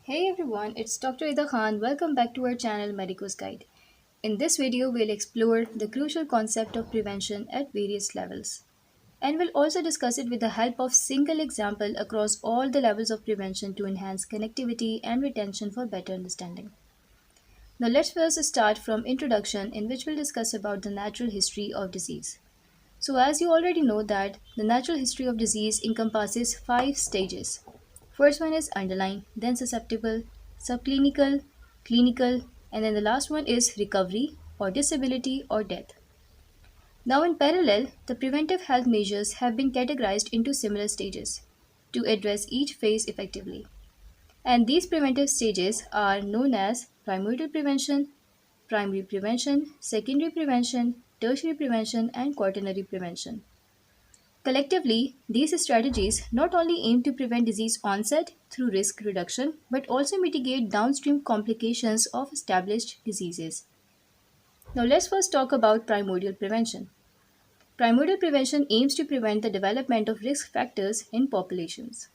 Hey everyone, it's Dr. Ida Khan. Welcome back to our channel Medico's Guide. In this video, we'll explore the crucial concept of prevention at various levels. And we'll also discuss it with the help of single example across all the levels of prevention to enhance connectivity and retention for better understanding. Now let's first start from introduction in which we'll discuss about the natural history of disease. So as you already know that the natural history of disease encompasses 5 stages. First one is underlying, then susceptible, subclinical, clinical, and then the last one is recovery or disability or death. Now in parallel, the preventive health measures have been categorized into similar stages to address each phase effectively. And these preventive stages are known as primary prevention, secondary prevention, tertiary prevention, and quaternary prevention. Collectively, these strategies not only aim to prevent disease onset through risk reduction but also mitigate downstream complications of established diseases. Now, let's first talk about primordial prevention. Primordial prevention aims to prevent the development of risk factors in populations.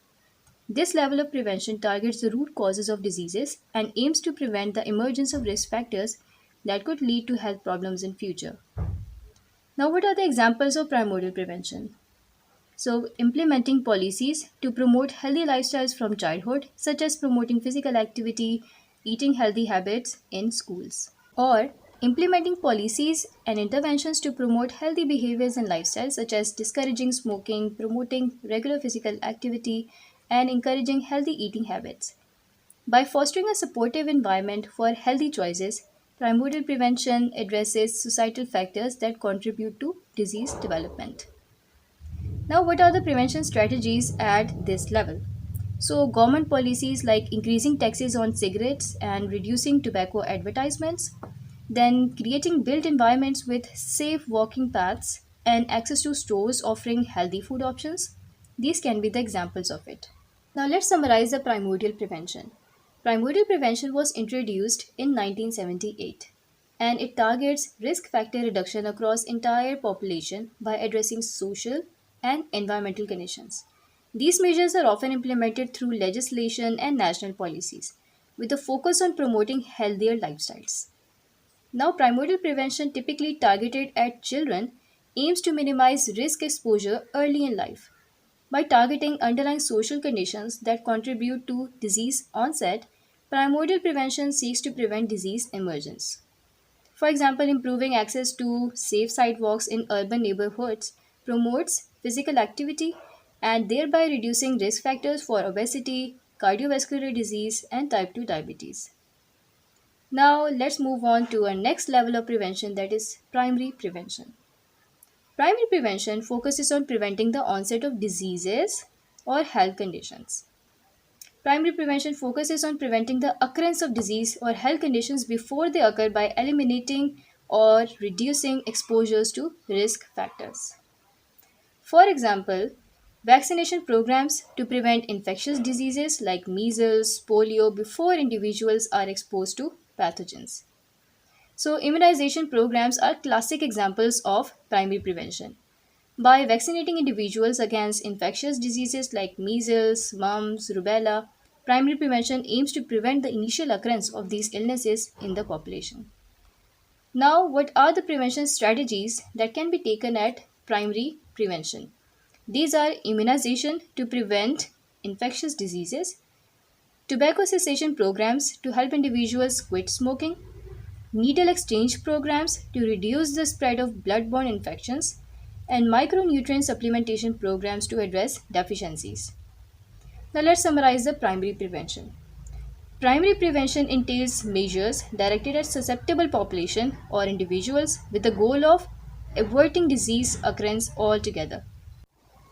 This level of prevention targets the root causes of diseases and aims to prevent the emergence of risk factors that could lead to health problems in future. Now, what are the examples of primordial prevention? So, implementing policies to promote healthy lifestyles from childhood, such as promoting physical activity, eating healthy habits in schools, or implementing policies and interventions to promote healthy behaviors and lifestyles, such as discouraging smoking, promoting regular physical activity, and encouraging healthy eating habits. By fostering a supportive environment for healthy choices, primordial prevention addresses societal factors that contribute to disease development. Now, what are the prevention strategies at this level? So, government policies like increasing taxes on cigarettes and reducing tobacco advertisements, then creating built environments with safe walking paths and access to stores offering healthy food options. These can be the examples of it. Now, let's summarize the primordial prevention. Primordial prevention was introduced in 1978 and it targets risk factor reduction across entire population by addressing social and environmental conditions. These measures are often implemented through legislation and national policies with a focus on promoting healthier lifestyles. Now, primordial prevention, typically targeted at children, aims to minimize risk exposure early in life. By targeting underlying social conditions that contribute to disease onset, primordial prevention seeks to prevent disease emergence. For example, improving access to safe sidewalks in urban neighborhoods promotes physical activity and thereby reducing risk factors for obesity, cardiovascular disease, and type 2 diabetes. Now, let's move on to our next level of prevention, that is primary prevention. Primary prevention focuses on preventing the onset of diseases or health conditions. Primary prevention focuses on preventing the occurrence of disease or health conditions before they occur by eliminating or reducing exposures to risk factors. For example, vaccination programs to prevent infectious diseases like measles, polio before individuals are exposed to pathogens. So, immunization programs are classic examples of primary prevention. By vaccinating individuals against infectious diseases like measles, mumps, rubella, primary prevention aims to prevent the initial occurrence of these illnesses in the population. Now, what are the prevention strategies that can be taken at primary prevention? These are immunization to prevent infectious diseases, tobacco cessation programs to help individuals quit smoking, needle exchange programs to reduce the spread of blood-borne infections, and micronutrient supplementation programs to address deficiencies. Now let's summarize the primary prevention. Primary prevention entails measures directed at susceptible population or individuals with the goal of averting disease occurrence altogether.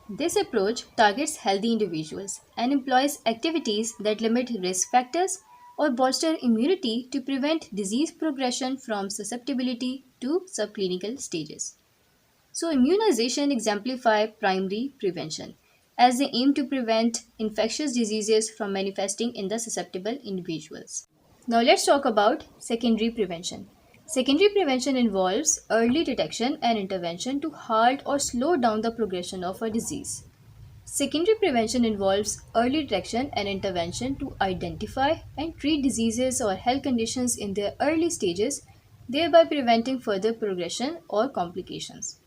This approach targets healthy individuals and employs activities that limit risk factors or bolster immunity to prevent disease progression from susceptibility to subclinical stages. So, immunization exemplify primary prevention as they aim to prevent infectious diseases from manifesting in the susceptible individuals. Now, let's talk about secondary prevention. Secondary prevention involves early detection and intervention to halt or slow down the progression of a disease. Secondary prevention involves early detection and intervention to identify and treat diseases or health conditions in their early stages, thereby preventing further progression or complications.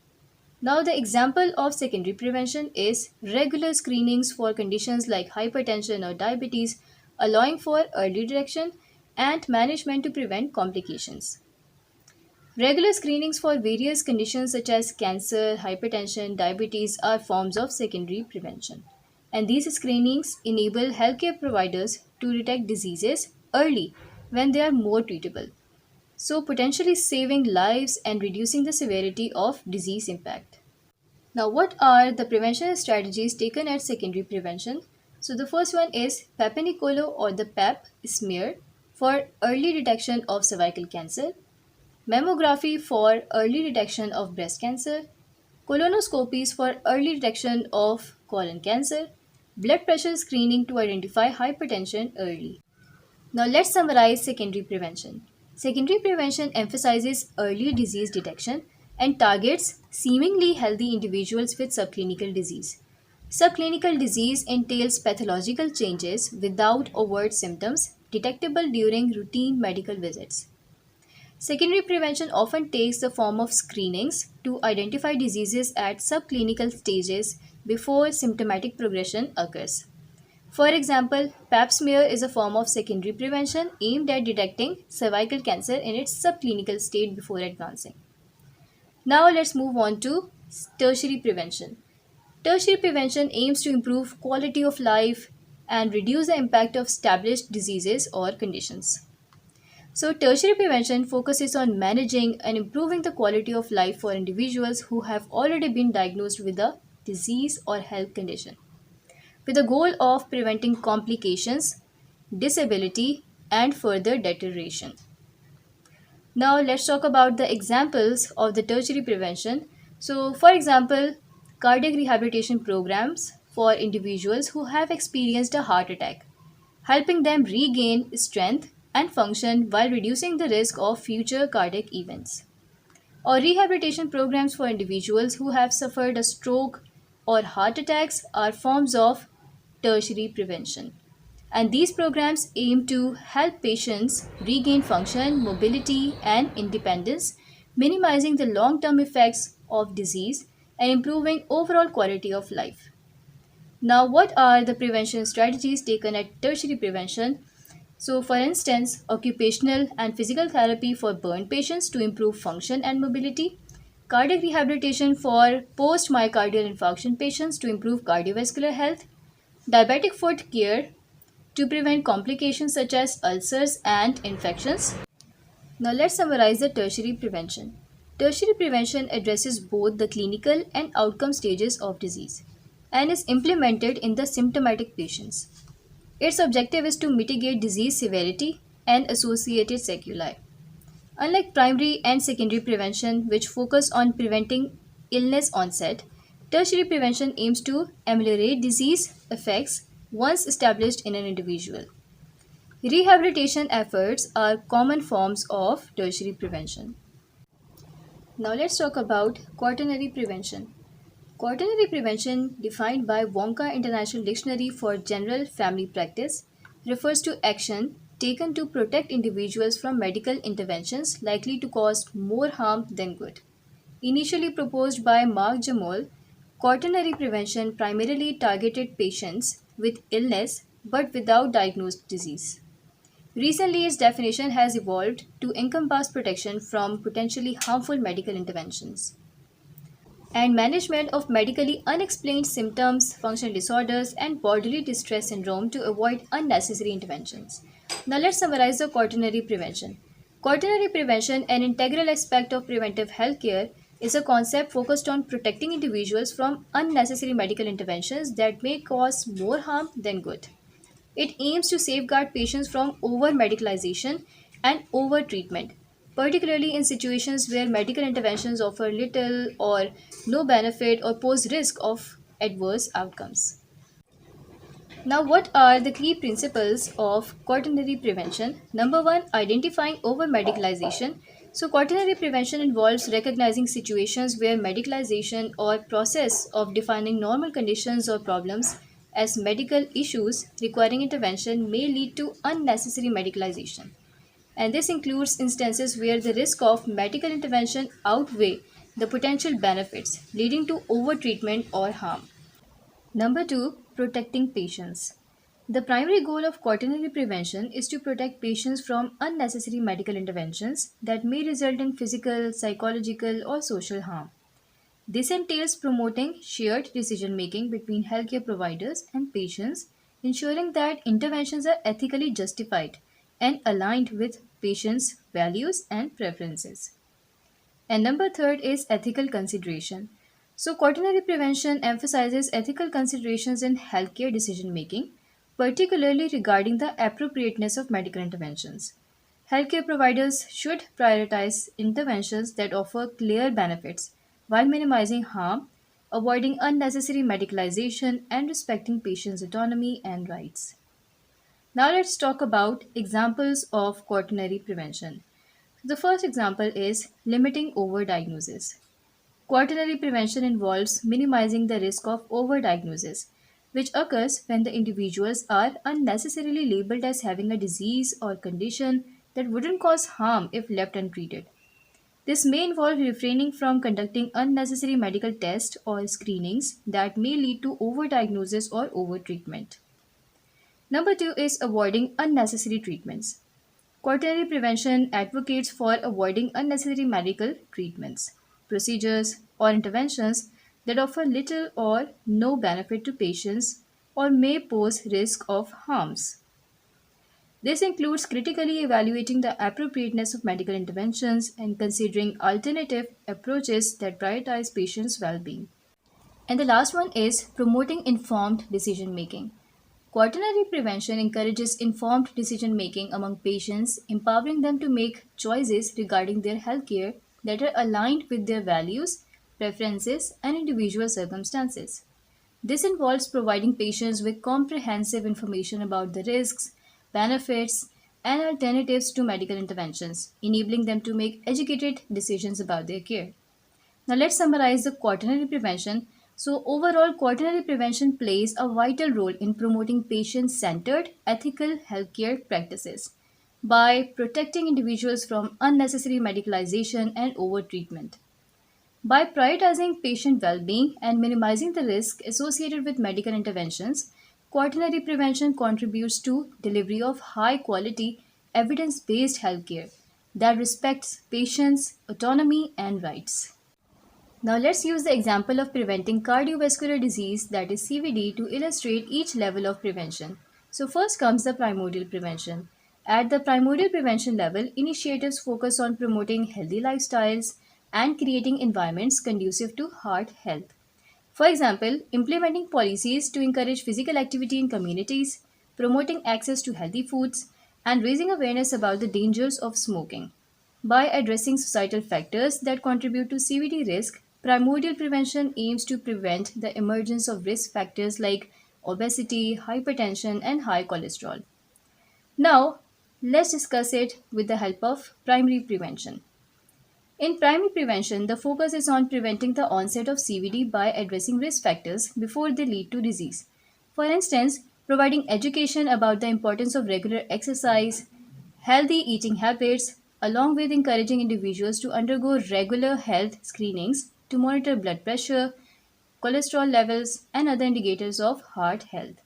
Now, the example of secondary prevention is regular screenings for conditions like hypertension or diabetes, allowing for early detection and management to prevent complications. Regular screenings for various conditions such as cancer, hypertension, diabetes are forms of secondary prevention. And these screenings enable healthcare providers to detect diseases early when they are more treatable, so potentially saving lives and reducing the severity of disease impact. Now, what are the prevention strategies taken at secondary prevention? So, the first one is Pap Nicolo or the PAP smear for early detection of cervical cancer, mammography for early detection of breast cancer, colonoscopies for early detection of colon cancer, blood pressure screening to identify hypertension early. Now let's summarize secondary prevention. Secondary prevention emphasizes early disease detection and targets seemingly healthy individuals with subclinical disease. Subclinical disease entails pathological changes without overt symptoms detectable during routine medical visits. Secondary prevention often takes the form of screenings to identify diseases at subclinical stages before symptomatic progression occurs. For example, pap smear is a form of secondary prevention aimed at detecting cervical cancer in its subclinical state before advancing. Now let's move on to tertiary prevention. Tertiary prevention aims to improve quality of life and reduce the impact of established diseases or conditions. So, tertiary prevention focuses on managing and improving the quality of life for individuals who have already been diagnosed with a disease or health condition, with the goal of preventing complications, disability, and further deterioration. Now, let's talk about the examples of the tertiary prevention. So, for example, cardiac rehabilitation programs for individuals who have experienced a heart attack, helping them regain strength and function while reducing the risk of future cardiac events. Or rehabilitation programs for individuals who have suffered a stroke or heart attacks are forms of tertiary prevention. And these programs aim to help patients regain function, mobility, and independence, minimizing the long term effects of disease and improving overall quality of life. Now, what are the prevention strategies taken at tertiary prevention? So, for instance, occupational and physical therapy for burn patients to improve function and mobility, cardiac rehabilitation for post myocardial infarction patients to improve cardiovascular health, diabetic foot care to prevent complications such as ulcers and infections. Now, let's summarize the tertiary prevention. Tertiary prevention addresses both the clinical and outcome stages of disease and is implemented in the symptomatic patients. Its objective is to mitigate disease severity and associated sequelae. Unlike primary and secondary prevention, which focus on preventing illness onset, tertiary prevention aims to ameliorate disease effects once established in an individual. Rehabilitation efforts are common forms of tertiary prevention. Now let's talk about quaternary prevention. Quaternary prevention, defined by Wonka International Dictionary for General Family Practice, refers to action taken to protect individuals from medical interventions likely to cause more harm than good. Initially proposed by Mark Jamal, quaternary prevention primarily targeted patients with illness but without diagnosed disease. Recently, its definition has evolved to encompass protection from potentially harmful medical interventions and management of medically unexplained symptoms, functional disorders, and bodily distress syndrome to avoid unnecessary interventions. Now, let's summarize the quaternary prevention. Quaternary prevention, an integral aspect of preventive healthcare, is a concept focused on protecting individuals from unnecessary medical interventions that may cause more harm than good. It aims to safeguard patients from over medicalization and over treatment, particularly in situations where medical interventions offer little or no benefit or pose risk of adverse outcomes. Now, what are the key principles of quaternary prevention? Number one, identifying over medicalization. So, quaternary prevention involves recognizing situations where medicalization or process of defining normal conditions or problems as medical issues requiring intervention may lead to unnecessary medicalization. And this includes instances where the risk of medical intervention outweigh the potential benefits, leading to overtreatment or harm. Number two, protecting patients. The primary goal of quaternary prevention is to protect patients from unnecessary medical interventions that may result in physical, psychological, or social harm. This entails promoting shared decision making between healthcare providers and patients, ensuring that interventions are ethically justified and aligned with patients' values and preferences. And number third is ethical consideration. So, quaternary prevention emphasizes ethical considerations in healthcare decision making, particularly regarding the appropriateness of medical interventions. Healthcare providers should prioritize interventions that offer clear benefits while minimizing harm, avoiding unnecessary medicalization, and respecting patients' autonomy and rights. Now, let's talk about examples of quaternary prevention. The first example is limiting overdiagnosis. Quaternary prevention involves minimizing the risk of overdiagnosis, which occurs when the individuals are unnecessarily labeled as having a disease or condition that wouldn't cause harm if left untreated. This may involve refraining from conducting unnecessary medical tests or screenings that may lead to overdiagnosis or overtreatment. Number two is avoiding unnecessary treatments. Quaternary prevention advocates for avoiding unnecessary medical treatments, procedures, or interventions that offer little or no benefit to patients or may pose risk of harms. This includes critically evaluating the appropriateness of medical interventions and considering alternative approaches that prioritize patients' well being. And the last one is promoting informed decision making. Quaternary prevention encourages informed decision making among patients, empowering them to make choices regarding their healthcare that are aligned with their values, preferences, and individual circumstances. This involves providing patients with comprehensive information about the risks, benefits, and alternatives to medical interventions, enabling them to make educated decisions about their care. Now, let's summarize the quaternary prevention. So, overall, quaternary prevention plays a vital role in promoting patient centered, ethical healthcare practices by protecting individuals from unnecessary medicalization and overtreatment. By prioritizing patient well being and minimizing the risk associated with medical interventions, quaternary prevention contributes to delivery of high quality, evidence based healthcare that respects patients' autonomy and rights. Now let's use the example of preventing cardiovascular disease, that is CVD, to illustrate each level of prevention. So first comes the primordial prevention. At the primordial prevention level, initiatives focus on promoting healthy lifestyles and creating environments conducive to heart health. For example, implementing policies to encourage physical activity in communities, promoting access to healthy foods, and raising awareness about the dangers of smoking. By addressing societal factors that contribute to CVD risk, primordial prevention aims to prevent the emergence of risk factors like obesity, hypertension, and high cholesterol. Now, let's discuss it with the help of primary prevention. In primary prevention, the focus is on preventing the onset of CVD by addressing risk factors before they lead to disease. For instance, providing education about the importance of regular exercise, healthy eating habits, along with encouraging individuals to undergo regular health screenings to monitor blood pressure, cholesterol levels, and other indicators of heart health.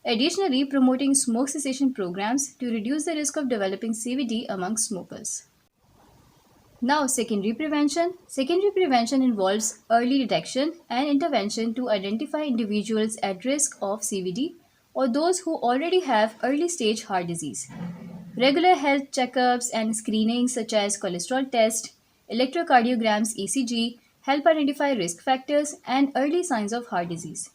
Additionally, promoting smoke cessation programs to reduce the risk of developing CVD among smokers. Now, secondary prevention. Secondary prevention involves early detection and intervention to identify individuals at risk of CVD or those who already have early stage heart disease. Regular health checkups and screenings such as cholesterol test, electrocardiograms ECG help identify risk factors and early signs of heart disease.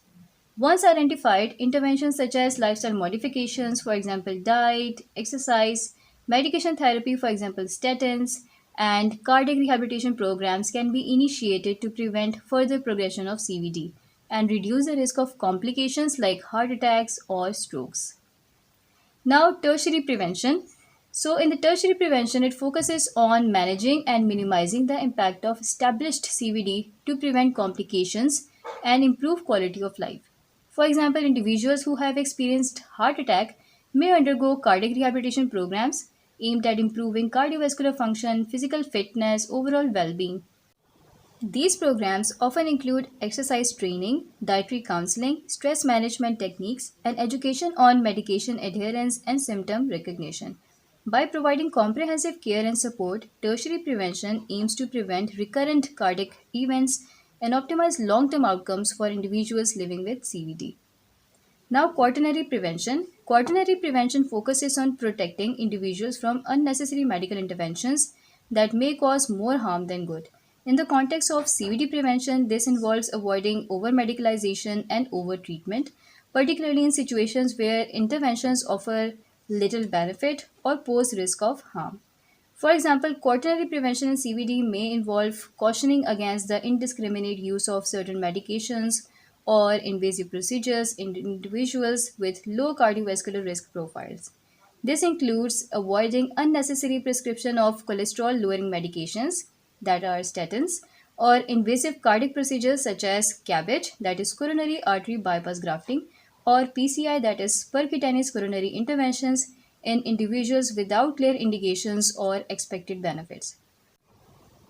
Once identified, interventions such as lifestyle modifications, for example, diet, exercise, medication therapy, for example, statins, and cardiac rehabilitation programs can be initiated to prevent further progression of CVD and reduce the risk of complications like heart attacks or strokes. Now, tertiary prevention. So, in the tertiary prevention, it focuses on managing and minimizing the impact of established CVD to prevent complications and improve quality of life. For example, individuals who have experienced heart attack may undergo cardiac rehabilitation programs aimed at improving cardiovascular function, physical fitness, overall well being. These programs often include exercise training, dietary counseling, stress management techniques, and education on medication adherence and symptom recognition. By providing comprehensive care and support, tertiary prevention aims to prevent recurrent cardiac events and optimize long term outcomes for individuals living with CVD. Now, quaternary prevention. Quaternary prevention focuses on protecting individuals from unnecessary medical interventions that may cause more harm than good. In the context of CVD prevention, this involves avoiding over medicalization and over treatment, particularly in situations where interventions offer little benefit or pose risk of harm. For example, quaternary prevention in CVD may involve cautioning against the indiscriminate use of certain medications or invasive procedures in individuals with low cardiovascular risk profiles. This includes avoiding unnecessary prescription of cholesterol lowering medications that are statins or invasive cardiac procedures such as CABG, that is coronary artery bypass grafting, or PCI, that is percutaneous coronary interventions in individuals without clear indications or expected benefits.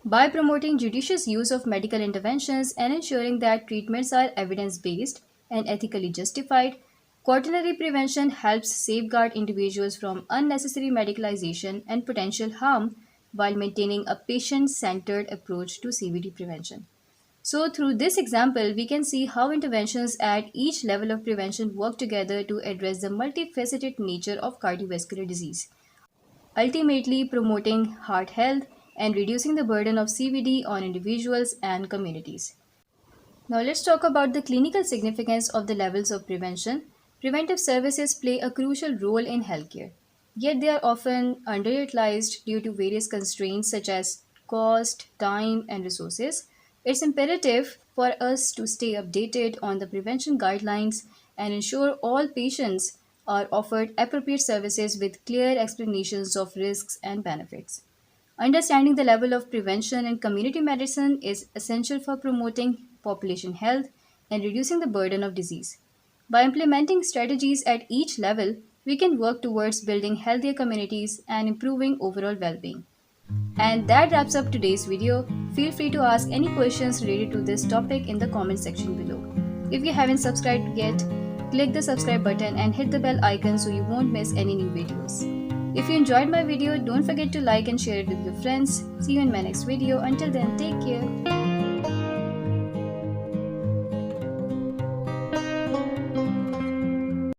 By promoting judicious use of medical interventions and ensuring that treatments are evidence based and ethically justified, quaternary prevention helps safeguard individuals from unnecessary medicalization and potential harm while maintaining a patient centered approach to CVD prevention. So, through this example, we can see how interventions at each level of prevention work together to address the multifaceted nature of cardiovascular disease, ultimately promoting heart health and reducing the burden of CVD on individuals and communities. Now, let's talk about the clinical significance of the levels of prevention. Preventive services play a crucial role in healthcare, yet they are often underutilized due to various constraints such as cost, time, and resources. It's imperative for us to stay updated on the prevention guidelines and ensure all patients are offered appropriate services with clear explanations of risks and benefits. Understanding the level of prevention in community medicine is essential for promoting population health and reducing the burden of disease. By implementing strategies at each level, we can work towards building healthier communities and improving overall well being. And that wraps up today's video. Feel free to ask any questions related to this topic in the comment section below. If you haven't subscribed yet, click the subscribe button and hit the bell icon so you won't miss any new videos. If you enjoyed my video, don't forget to like and share it with your friends. See you in my next video. Until then, take care.